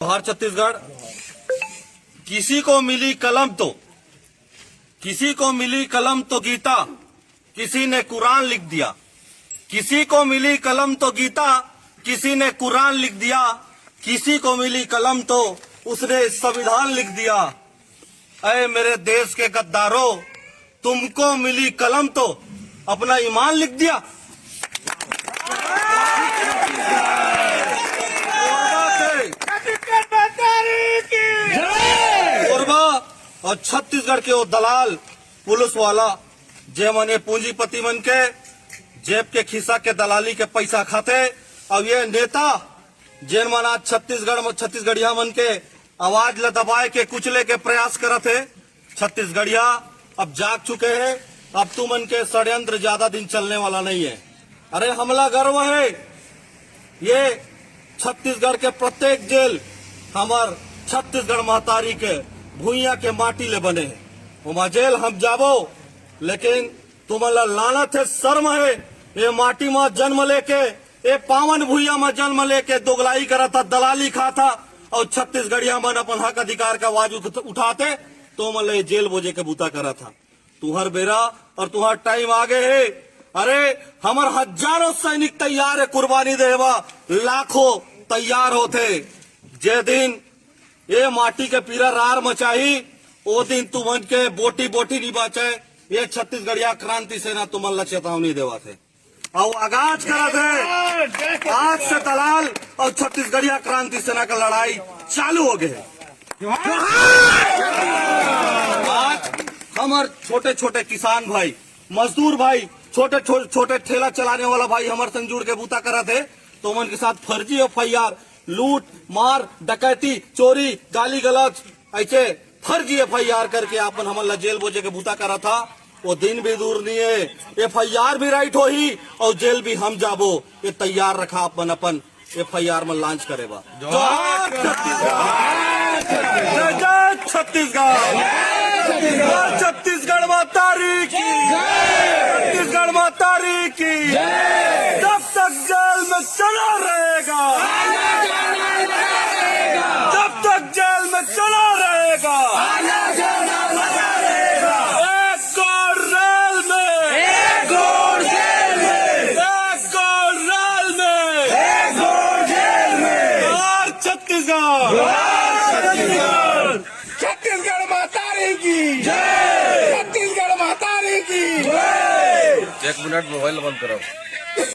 हर छत्तीसगढ़ किसी को मिली कलम तो गीता, किसी ने कुरान लिख दिया। किसी को मिली कलम तो गीता, किसी ने कुरान लिख दिया। किसी को मिली कलम तो उसने संविधान लिख दिया। अरे मेरे देश के गद्दारों, तुमको मिली कलम तो अपना ईमान लिख दिया। और छत्तीसगढ़ के वो दलाल पुलिस वाला जे मने पूंजीपति मन के जेब के खिस्सा के दलाली के पैसा खाते। अब ये नेता जेन मन आज छत्तीसगढ़िया मन के आवाज ल दबाए के कुचले के प्रयास करत है। छत्तीसगढ़िया अब जाग चुके हैं। अब तू मन के षड्यंत्र ज्यादा दिन चलने वाला नहीं है। अरे हमला गर्व है। ये छत्तीसगढ़ के प्रत्येक जेल हमार छत्तीसगढ़ महतारी के भूइया के माटी ले बने है। वहाँ जेल हम जाबो, लेकिन तुम्हारा लानत है, शर्म है। ये माटी में जन्म लेके, ये पावन भूइया में जन्म लेके दोगलाई करा था, दलाली खा था, और छत्तीसगढ़िया मन अपन हक अधिकार का आवाज उठाते तो मतलब जेल बोझे के बूता करा था। तुहर बेरा और तुहर टाइम आगे है। अरे हमार हजारों सैनिक तैयार है कुर्बानी देवा, लाखों तैयार होते। जे दिन ये माटी के पीरा रार मचाही, वो दिन तुमन के बोटी बोटी नहीं बचे। ये छत्तीसगढ़िया क्रांति सेना तुमन ला चेतावनी देवा थे और आगाज करा थे। आज से दलाल और छत्तीसगढ़िया क्रांति सेना का लड़ाई चालू हो गए। आज हमारे छोटे छोटे किसान भाई, मजदूर भाई, छोटे छोटे ठेला चलाने वाला भाई हमारे संग जुड़ के बूता करा थे। तो उनके साथ फर्जी FIR, लूट मार डकैती चोरी गाली गलौज ऐसे फर्जी FIR करके आपन हमला जेल बोझे के बूता करा था। वो दिन भी दूर नहीं है। FIR भी राइट हो ही और जेल भी हम जाबो। ये तैयार रखा अपन FIR में लॉन्च करेगा। छत्तीसगढ़ छत्तीसगढ़ मातारी की, छत्तीसगढ़ मातारी की। जब तक जेल में चला रहेगा, जब तक जेल में चला रहेगा। एक और रेल में, एक और जेल में, एक और रेल में, एक और जेल में। और छत्तीसगढ़, छत्तीसगढ़ मातारी की जय, छत्तीसगढ़ मातारी की जय। 1 मिनट मोबाइल बंद करो।